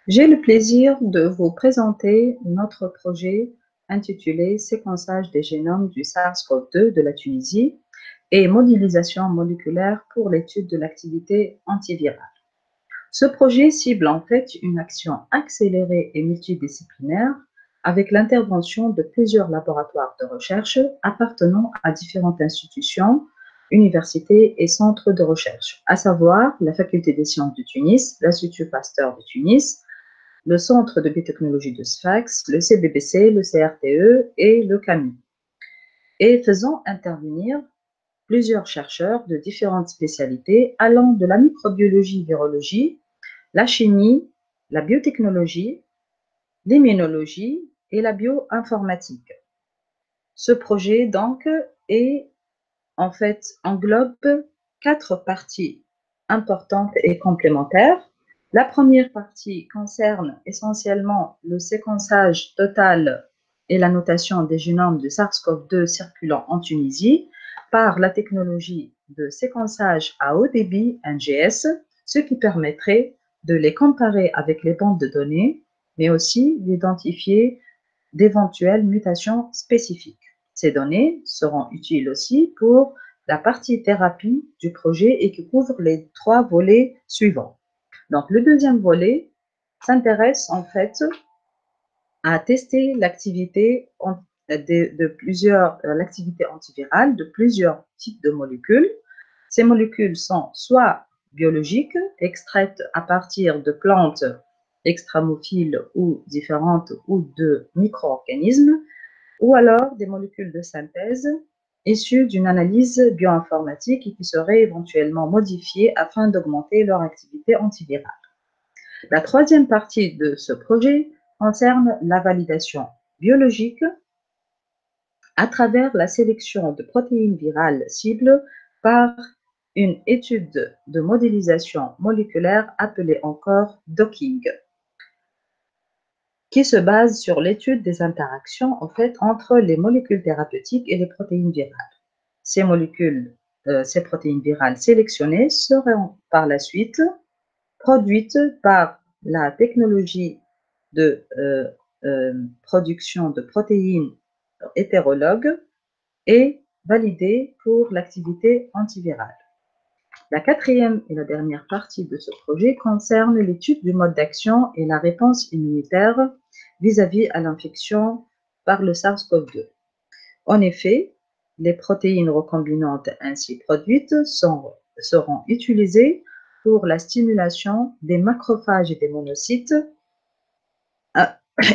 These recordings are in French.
J'ai le plaisir de vous présenter notre projet intitulé Séquençage des génomes du SARS-CoV-2 de la Tunisie et modélisation moléculaire pour l'étude de l'activité antivirale. Ce projet cible en fait une action accélérée et multidisciplinaire avec l'intervention de plusieurs laboratoires de recherche appartenant à différentes institutions, universités et centres de recherche, à savoir la Faculté des sciences de Tunis, l'Institut Pasteur de Tunis, le Centre de biotechnologie de Sfax, le CBBC, le CRTE et le CAMU, et faisant intervenir plusieurs chercheurs de différentes spécialités allant de la microbiologie-virologie, la chimie, la biotechnologie, l'immunologie et la bioinformatique. Ce projet donc englobe 4 parties importantes et complémentaires. La première partie concerne essentiellement le séquençage total et la notation des génomes de SARS-CoV-2 circulant en Tunisie par la technologie de séquençage à haut débit NGS, ce qui permettrait de les comparer avec les banques de données, mais aussi d'identifier d'éventuelles mutations spécifiques. Ces données seront utiles aussi pour la partie thérapie du projet et qui couvre les 3 volets suivants. Donc, le deuxième volet s'intéresse en fait à tester l'activité l'activité antivirale de plusieurs types de molécules. Ces molécules sont soit biologiques, extraites à partir de plantes extramophiles ou différentes ou de micro-organismes, ou alors des molécules de synthèse issues d'une analyse bioinformatique et qui seraient éventuellement modifiées afin d'augmenter leur activité antivirale. La troisième partie de ce projet concerne la validation biologique à travers la sélection de protéines virales cibles par une étude de modélisation moléculaire appelée encore docking, qui se base sur l'étude des interactions en fait entre les molécules thérapeutiques et les protéines virales. Ces protéines virales sélectionnées seront par la suite produites par la technologie de production de protéines hétérologues et validées pour l'activité antivirale. La quatrième et la dernière partie de ce projet concerne l'étude du mode d'action et la réponse immunitaire vis-à-vis à l'infection par le SARS-CoV-2. En effet, les protéines recombinantes ainsi produites seront utilisées pour la stimulation des macrophages et des monocytes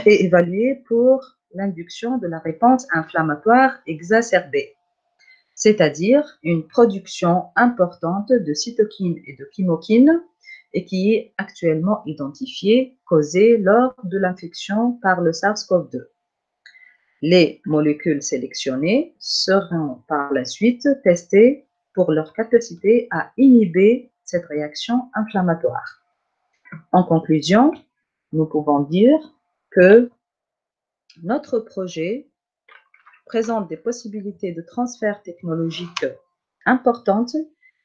et évaluées pour l'induction de la réponse inflammatoire exacerbée, c'est-à-dire une production importante de cytokines et de chymokines et qui est actuellement identifiée, causée lors de l'infection par le SARS-CoV-2. Les molécules sélectionnées seront par la suite testées pour leur capacité à inhiber cette réaction inflammatoire. En conclusion, nous pouvons dire que notre projet présente des possibilités de transfert technologique importantes.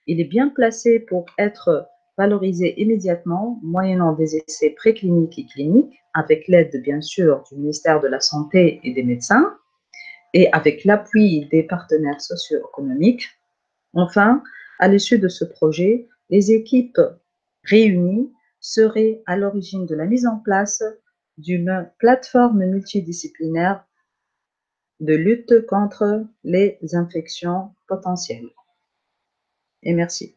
Il est bien placé pour être valorisé immédiatement, moyennant des essais précliniques et cliniques, avec l'aide bien sûr du ministère de la Santé et des médecins, et avec l'appui des partenaires socio-économiques. Enfin, à l'issue de ce projet, les équipes réunies seraient à l'origine de la mise en place d'une plateforme multidisciplinaire de lutte contre les infections potentielles. Et merci.